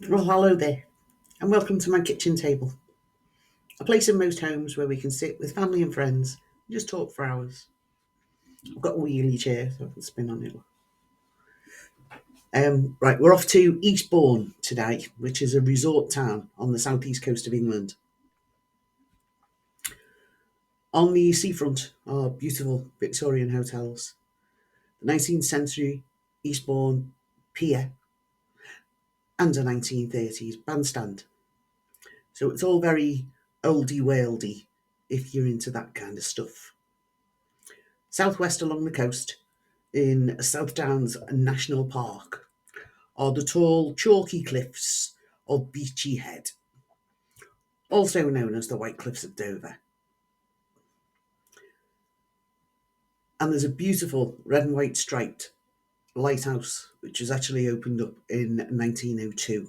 Well, hello there, and welcome to my kitchen table, a place in most homes where we can sit with family and friends and just talk for hours. I've got a wheelie chair so I can spin on it. Right, we're off to Eastbourne today, which is a resort town on the southeast coast of England. On the seafront are beautiful Victorian hotels, the 19th century Eastbourne Pier, and a 1930s bandstand. So it's all very oldie worldy if you're into that kind of stuff. Southwest along the coast, in South Downs National Park, are the tall, chalky cliffs of Beachy Head, also known as the White Cliffs of Dover. And there's a beautiful red and white striped lighthouse, which was actually opened up in 1902.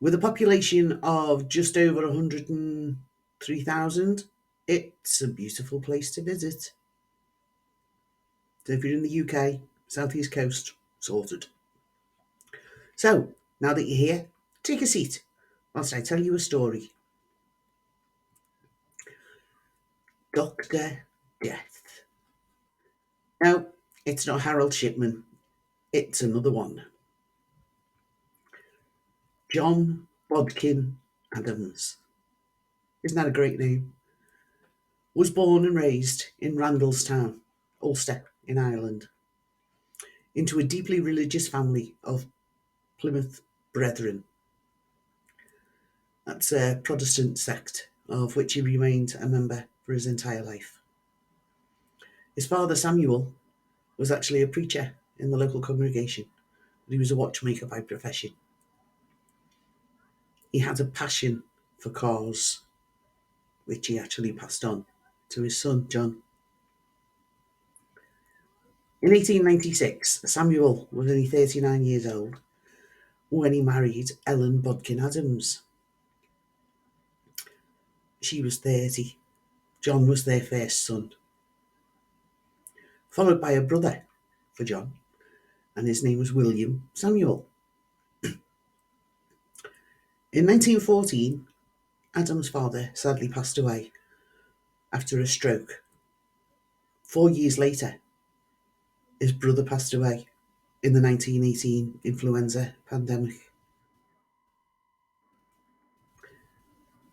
With a population of just over 103,000, it's a beautiful place to visit. So if you're in the UK, Southeast Coast, sorted. So, now that you're here, take a seat whilst I tell you a story. Dr. Death. No, it's not Harold Shipman. It's another one. John Bodkin Adams. Isn't that a great name? Was born and raised in Randallstown, Ulster, in Ireland, into a deeply religious family of Plymouth Brethren. That's a Protestant sect of which he remained a member for his entire life. His father, Samuel, was actually a preacher in the local congregation, but he was a watchmaker by profession. He had a passion for cars, which he actually passed on to his son, John. In 1896, Samuel was only 39 years old when he married Ellen Bodkin Adams. She was 30. John was their first son, followed by a brother for John, and his name was William Samuel. In 1914, Adam's father sadly passed away after a stroke. 4 years later, his brother passed away in the 1918 influenza pandemic.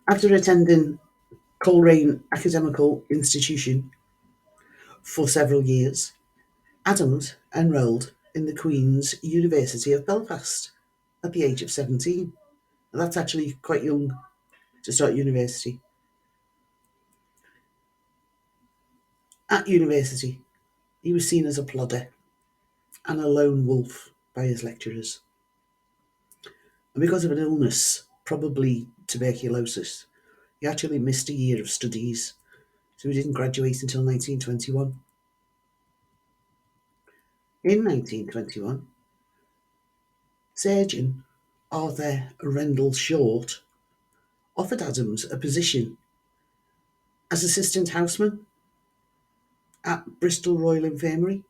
After attending Coleraine Academical Institution for several years, Adams enrolled in the Queen's University of Belfast at the age of 17. That's actually quite young to start university. At university, he was seen as a plodder and a lone wolf by his lecturers. And because of an illness, probably tuberculosis, he actually missed a year of studies, so he didn't graduate until 1921. In 1921, surgeon Arthur Rendell Short offered Adams a position as assistant houseman at Bristol Royal Infirmary.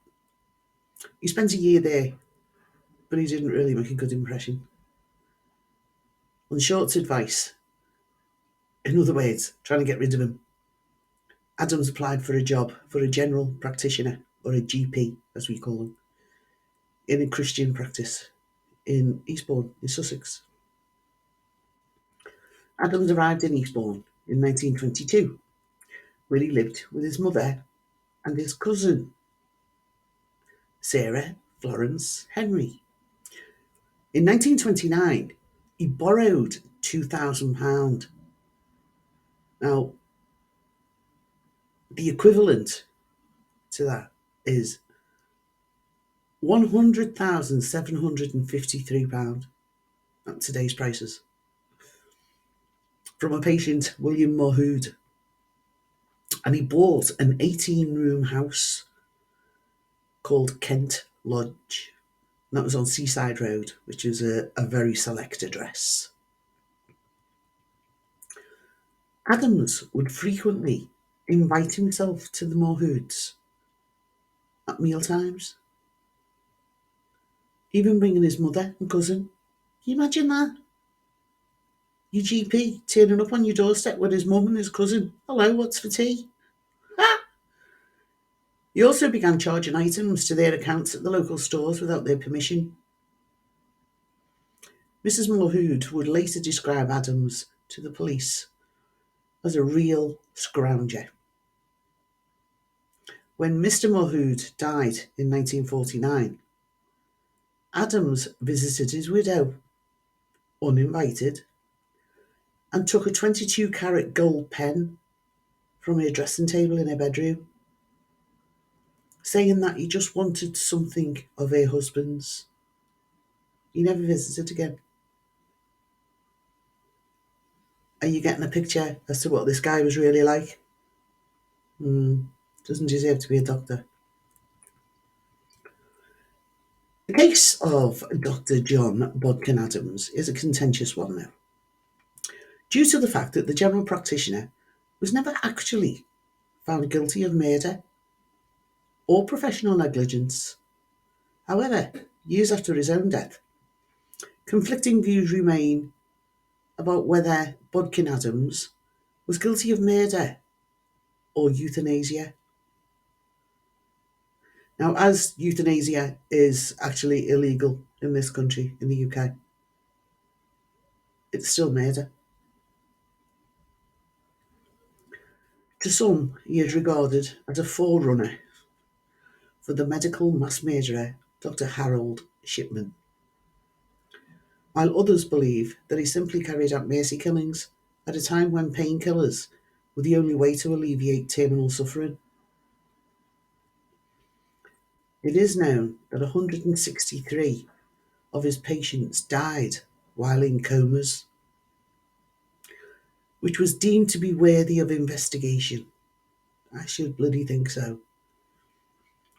He spent a year there, but he didn't really make a good impression. On Short's advice, in other words, trying to get rid of him, Adams applied for a job for a general practitioner, or a GP as we call them, in a Christian practice in Eastbourne, in Sussex. Adams arrived in Eastbourne in 1922, where he lived with his mother and his cousin, Sarah Florence Henry. In 1929, he borrowed £2,000. Now, the equivalent to that is £100,753 at today's prices, from a patient, William Morhood. And he bought an 18-room house called Kent Lodge. And that was on Seaside Road, which is a very select address. Adams would frequently invite himself to the Morhoods at meal times, even bringing his mother and cousin Can you imagine that? Your GP turning up on your doorstep with his mum and his cousin. Hello, what's for tea? Ah! He also began charging items to their accounts at the local stores without their permission. Mrs. Mulhood would later describe Adams to the police as a real scrounger. When Mr. Mulhood died in 1949, Adams visited his widow, uninvited, and took a 22-carat gold pen from her dressing table in her bedroom, saying that he just wanted something of her husband's. He never visited again. Are you getting a picture as to what this guy was really like? Doesn't deserve to be a doctor. The case of Dr. John Bodkin Adams is a contentious one now, due to the fact that the general practitioner was never actually found guilty of murder or professional negligence. However, years after his own death, conflicting views remain about whether Bodkin Adams was guilty of murder or euthanasia. Now, as euthanasia is actually illegal in this country, in the UK, it's still murder. To some, he is regarded as a forerunner for the medical mass murderer Dr. Harold Shipman, while others believe that he simply carried out mercy killings at a time when painkillers were the only way to alleviate terminal suffering. It is known that 163 of his patients died while in comas, which was deemed to be worthy of investigation. I should bloody think so.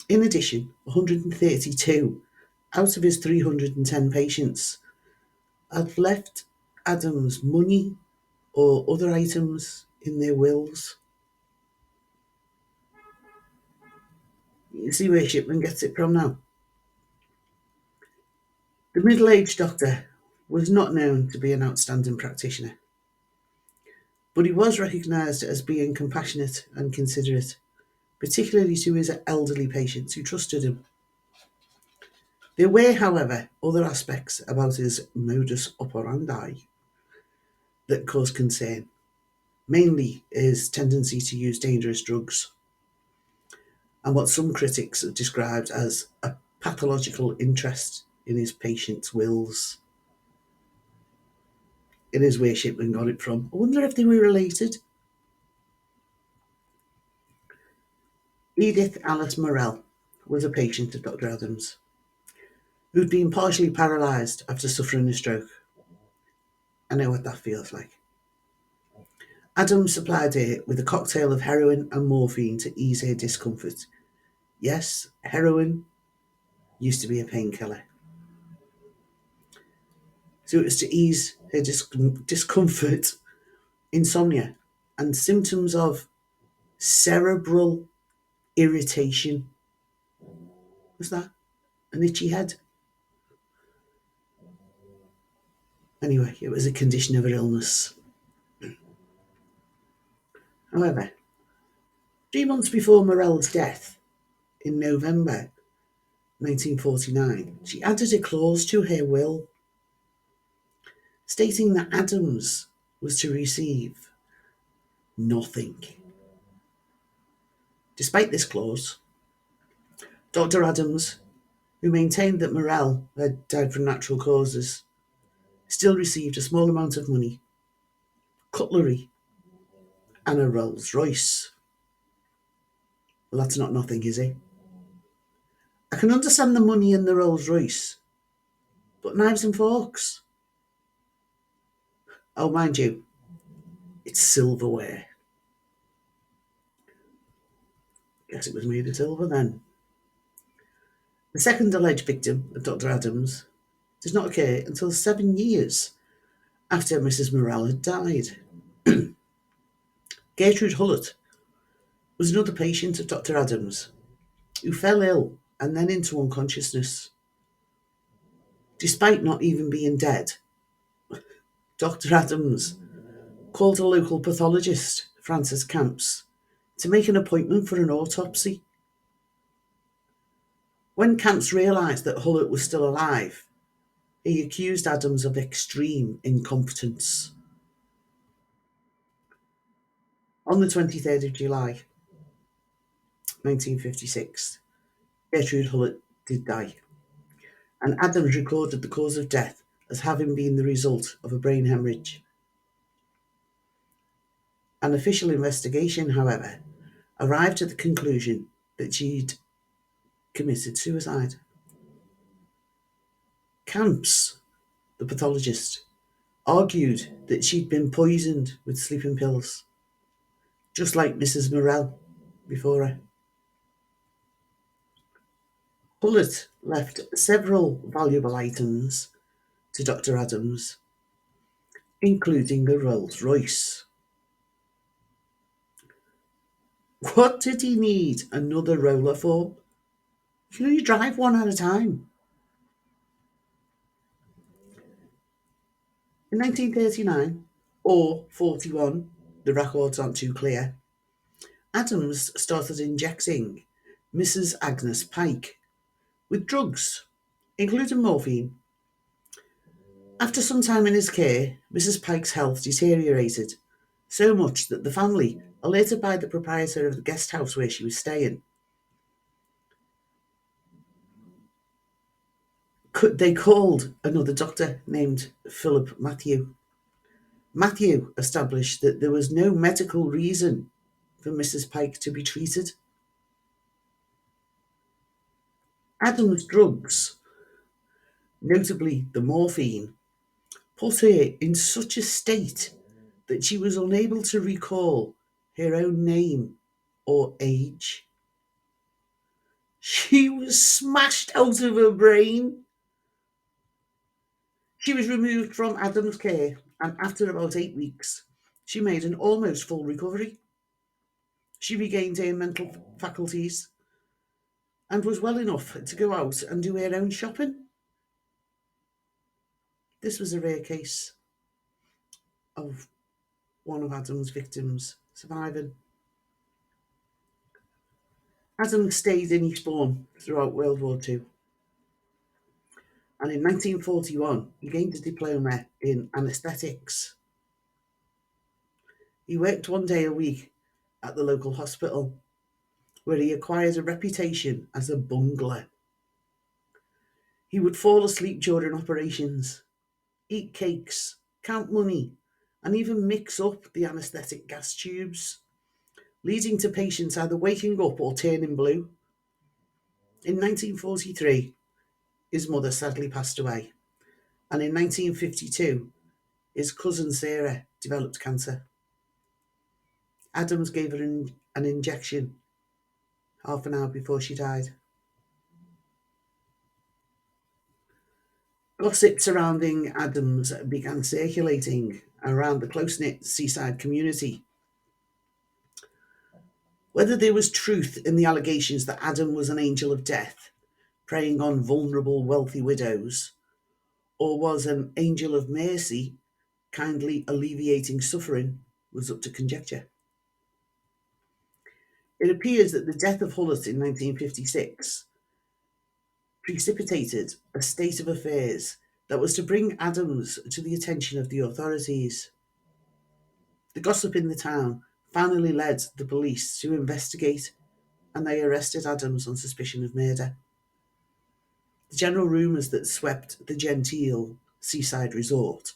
In addition, 132 out of his 310 patients had left Adams money or other items in their wills. You see where Shipman gets it from now. The middle-aged doctor was not known to be an outstanding practitioner, but he was recognised as being compassionate and considerate, particularly to his elderly patients who trusted him. There were, however, other aspects about his modus operandi that caused concern, mainly his tendency to use dangerous drugs and what some critics have described as a pathological interest in his patients' wills. It is where Shipman got it from. I wonder if they were related. Edith Alice Morell was a patient of Dr. Adams, who'd been partially paralysed after suffering a stroke. I know what that feels like. Adams supplied her with a cocktail of heroin and morphine to ease her discomfort. Yes, heroin used to be a painkiller. So it was to ease her discomfort, insomnia, and symptoms of cerebral irritation. Was that an itchy head? Anyway, it was a condition of her illness. However, 3 months before Morell's death, in November 1949, she added a clause to her will stating that Adams was to receive nothing. Despite this clause, Dr. Adams, who maintained that Morell had died from natural causes, still received a small amount of money, cutlery, and a Rolls Royce. Well, that's not nothing, is it? I can understand the money and the Rolls Royce, but knives and forks? Oh, mind you, it's silverware. Guess it was made of silver then. The second alleged victim of Dr. Adams does not occur until 7 years after Mrs. Morell had died. Gertrude Hullett was another patient of Dr. Adams who fell ill and then into unconsciousness. Despite not even being dead, Dr. Adams called a local pathologist, Francis Camps, to make an appointment for an autopsy. When Camps realised that Hullett was still alive, he accused Adams of extreme incompetence. On the 23rd of July, 1956, Gertrude Hullett did die, and Adams recorded the cause of death as having been the result of a brain hemorrhage. An official investigation, however, arrived at the conclusion that she'd committed suicide. Camps, the pathologist, argued that she'd been poisoned with sleeping pills, just like Mrs. Morell before her. Hullett left several valuable items to Dr. Adams, including a Rolls Royce. What did he need another roller for? You know, you drive one at a time. In 1939, or 41, the records aren't too clear, Adams started injecting Mrs. Agnes Pike with drugs, including morphine. After some time in his care, Mrs. Pike's health deteriorated so much that the family, alerted by the proprietor of the guest house where she was staying, they called another doctor named Philip Matthew. Matthew established that there was no medical reason for Mrs. Pike to be treated. Adam's drugs, notably the morphine, put her in such a state that she was unable to recall her own name or age. She was smashed out of her brain. She was removed from Adam's care, and after about 8 weeks, she made an almost full recovery. She regained her mental faculties and was well enough to go out and do her own shopping. This was a rare case of one of Adam's victims surviving. Adam stayed in Eastbourne throughout World War II, and in 1941 he gained a diploma in anaesthetics. He worked one day a week at the local hospital, where he acquired a reputation as a bungler. He would fall asleep during operations, eat cakes, count money, and even mix up the anaesthetic gas tubes, leading to patients either waking up or turning blue. In 1943, his mother sadly passed away, and in 1952, his cousin Sarah developed cancer. Adams gave her an injection half an hour before she died. Gossip surrounding Adams began circulating around the close-knit seaside community. Whether there was truth in the allegations that Adam was an angel of death, preying on vulnerable, wealthy widows, or was an angel of mercy, kindly alleviating suffering, was up to conjecture. It appears that the death of Hullett in 1956 precipitated a state of affairs that was to bring Adams to the attention of the authorities. The gossip in the town finally led the police to investigate, and they arrested Adams on suspicion of murder. The general rumours that swept the genteel seaside resort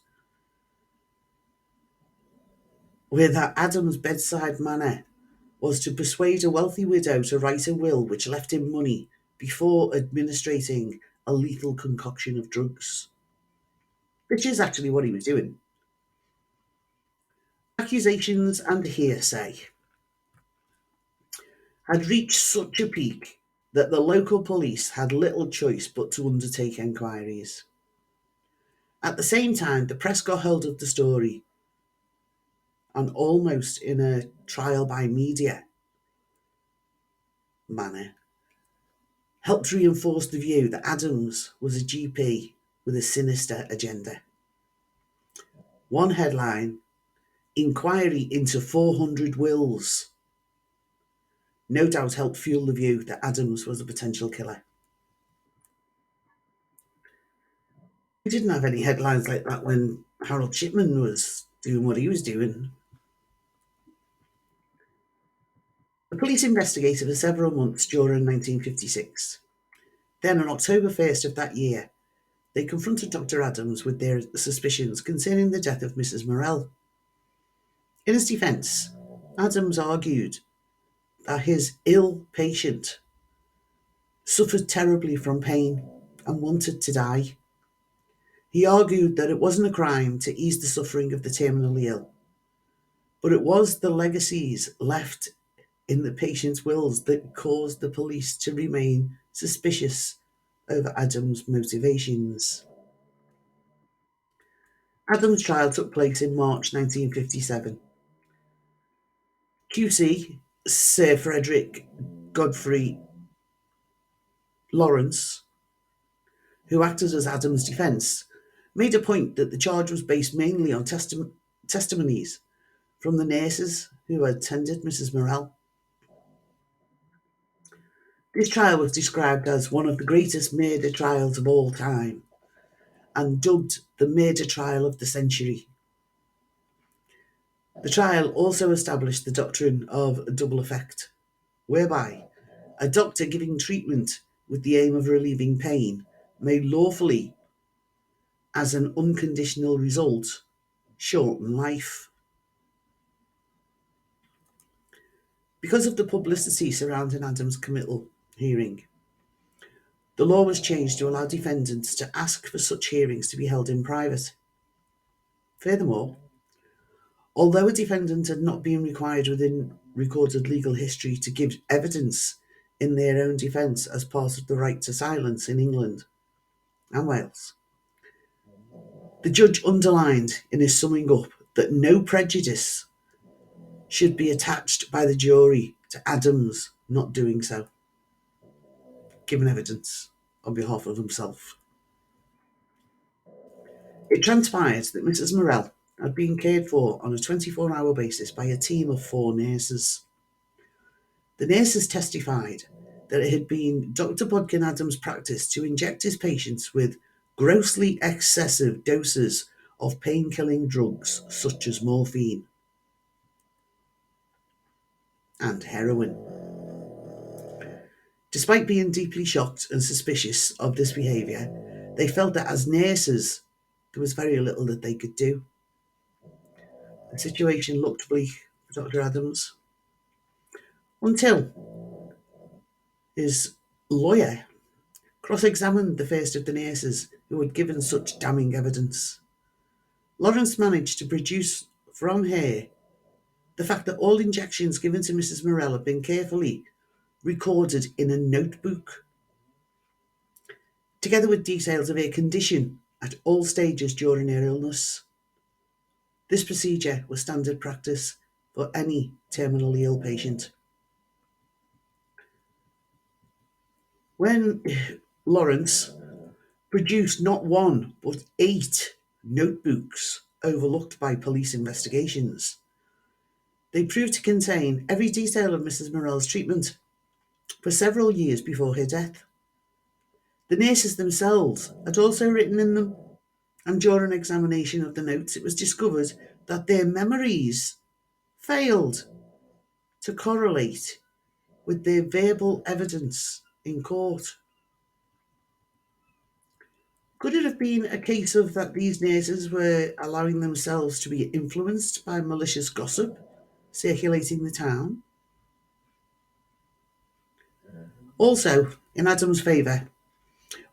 were that Adams' bedside manner was to persuade a wealthy widow to write a will which left him money before administering a lethal concoction of drugs, which is actually what he was doing. Accusations and hearsay had reached such a peak that the local police had little choice but to undertake enquiries. At the same time, the press got hold of the story, and almost in a trial by media manner, helped reinforce the view that Adams was a GP with a sinister agenda. One headline: Inquiry into 400 wills. No doubt helped fuel the view that Adams was a potential killer. We didn't have any headlines like that when Harold Shipman was doing what he was doing. The police investigated for several months during 1956. Then, on October 1st of that year, they confronted Dr. Adams with their suspicions concerning the death of Mrs. Morell. In his defence, Adams argued that his ill patient suffered terribly from pain and wanted to die. He argued that it wasn't a crime to ease the suffering of the terminally ill, but it was the legacies left in the patient's wills that caused the police to remain suspicious over Adams' motivations. Adams' trial took place in March 1957. QC Sir Frederick Godfrey Lawrence, who acted as Adams' defence, made a point that the charge was based mainly on testimonies from the nurses who had tended Mrs. Morell. This trial was described as one of the greatest murder trials of all time and dubbed the murder trial of the century. The trial also established the doctrine of double effect, whereby a doctor giving treatment with the aim of relieving pain may lawfully, as an unconditional result, shorten life. Because of the publicity surrounding Adams' committal hearing, the law was changed to allow defendants to ask for such hearings to be held in private. Furthermore, although a defendant had not been required within recorded legal history to give evidence in their own defence as part of the right to silence in England and Wales, the judge underlined in his summing up that no prejudice should be attached by the jury to Adams not doing so, giving evidence on behalf of himself. It transpired that Mrs. Morell had been cared for on a 24-hour basis by a team of 4 nurses. The nurses testified that it had been Dr. Bodkin Adams' practice to inject his patients with grossly excessive doses of pain-killing drugs such as morphine and heroin. Despite being deeply shocked and suspicious of this behaviour, they felt that as nurses, there was very little that they could do. The situation looked bleak for Dr. Adams until his lawyer cross-examined the first of the nurses who had given such damning evidence. Lawrence managed to produce from her the fact that all injections given to Mrs. Morell had been carefully recorded in a notebook, together with details of her condition at all stages during her illness. This procedure was standard practice for any terminally ill patient. When Lawrence produced not one but 8 notebooks overlooked by police investigations, they proved to contain every detail of Mrs. Morell's treatment for several years before her death. The nurses themselves had also written in them, and during examination of the notes, it was discovered that their memories failed to correlate with their verbal evidence in court. Could it have been a case of that these nurses were allowing themselves to be influenced by malicious gossip circulating the town? Also, in Adams' favour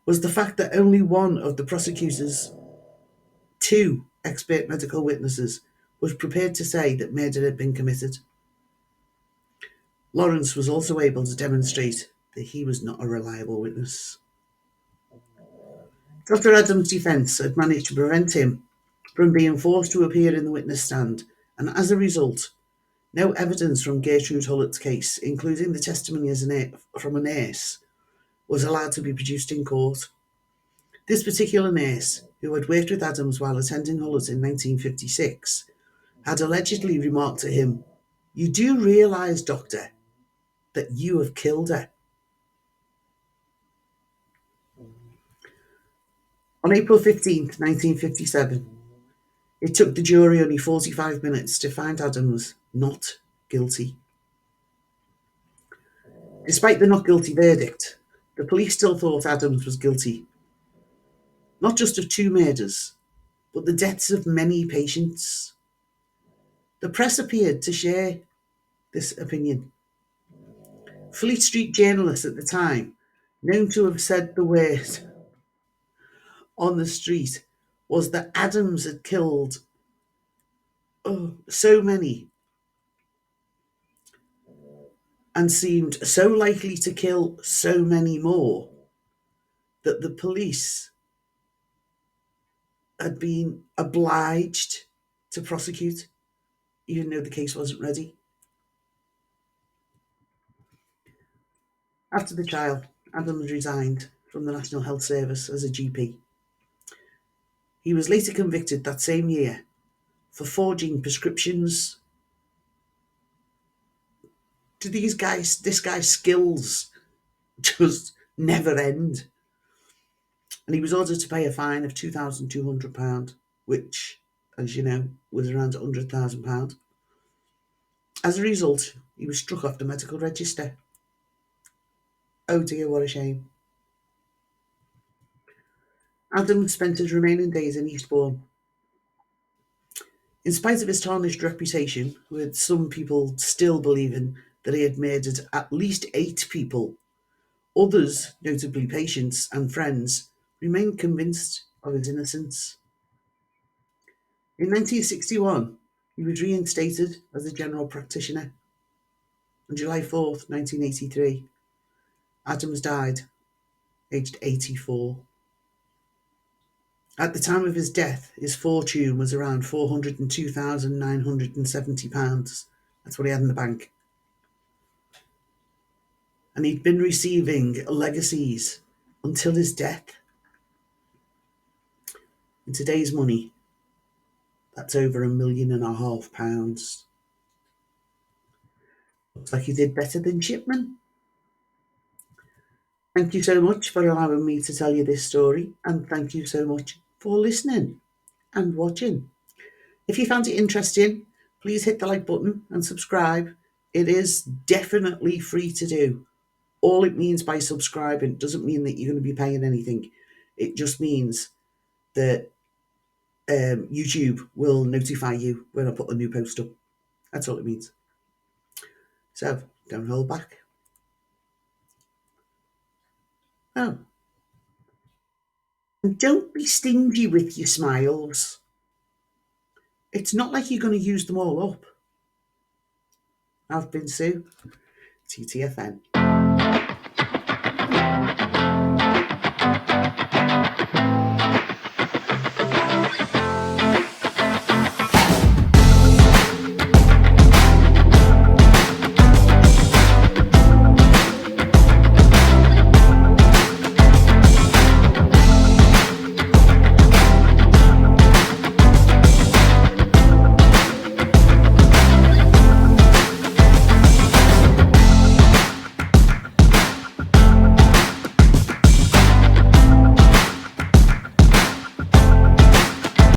was the fact that only one of the prosecutor's 2 expert medical witnesses was prepared to say that murder had been committed. Lawrence was also able to demonstrate that he was not a reliable witness. Dr. Adams' defence had managed to prevent him from being forced to appear in the witness stand, and as a result, no evidence from Gertrude Hullett's case, including the testimony from a nurse, was allowed to be produced in court. This particular nurse, who had worked with Adams while attending Hull's in 1956, had allegedly remarked to him, "You do realise, Doctor, that you have killed her." On April 15th, 1957, it took the jury only 45 minutes to find Adams not guilty. Despite the not guilty verdict, the police still thought Adams was guilty, not just of 2 murders, but the deaths of many patients. The press appeared to share this opinion. Fleet Street journalists at the time, known to have said the word on the street, was that Adams had killed so many and seemed so likely to kill so many more that the police had been obliged to prosecute, even though the case wasn't ready. After the trial, Adams resigned from the National Health Service as a GP. He was later convicted that same year for forging prescriptions. To this guy's skills just never end. And he was ordered to pay a fine of £2,200, which, as you know, was around £100,000. As a result, he was struck off the medical register. Oh dear, what a shame. Adams spent his remaining days in Eastbourne. In spite of his tarnished reputation, with some people still believing that he had murdered at least 8 people, others, notably patients and friends, remained convinced of his innocence. In 1961, he was reinstated as a general practitioner. On July 4th, 1983, Adams died, aged 84. At the time of his death, his fortune was around £402,970. That's what he had in the bank. And he'd been receiving legacies until his death. In today's money, that's over £1.5 million. Looks like he did better than Shipman. Thank you so much for allowing me to tell you this story, and thank you so much for listening and watching. If you found it interesting, please hit the like button and subscribe. It is definitely free to do. All it means by subscribing doesn't mean that you're going to be paying anything. It just means that YouTube will notify you when I put a new post up. That's all it means. So don't hold back. Oh, and don't be stingy with your smiles. It's not like you're going to use them all up. I've been Sue, TTFN.